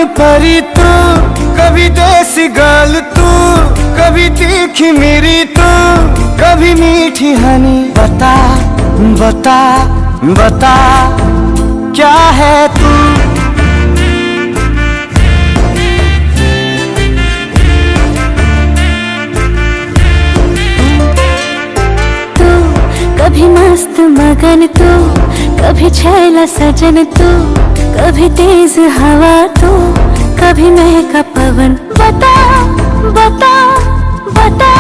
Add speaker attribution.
Speaker 1: मन परी तू, कभी देसी गाल तू, कभी तीखी मेरी तू, कभी मीठी हनी। बता बता बता क्या है तू।
Speaker 2: कभी मस्त मगन तू, कभी छैला सजन तू, कभी तेज हवा तू, कभी महका पवन। बता बता बता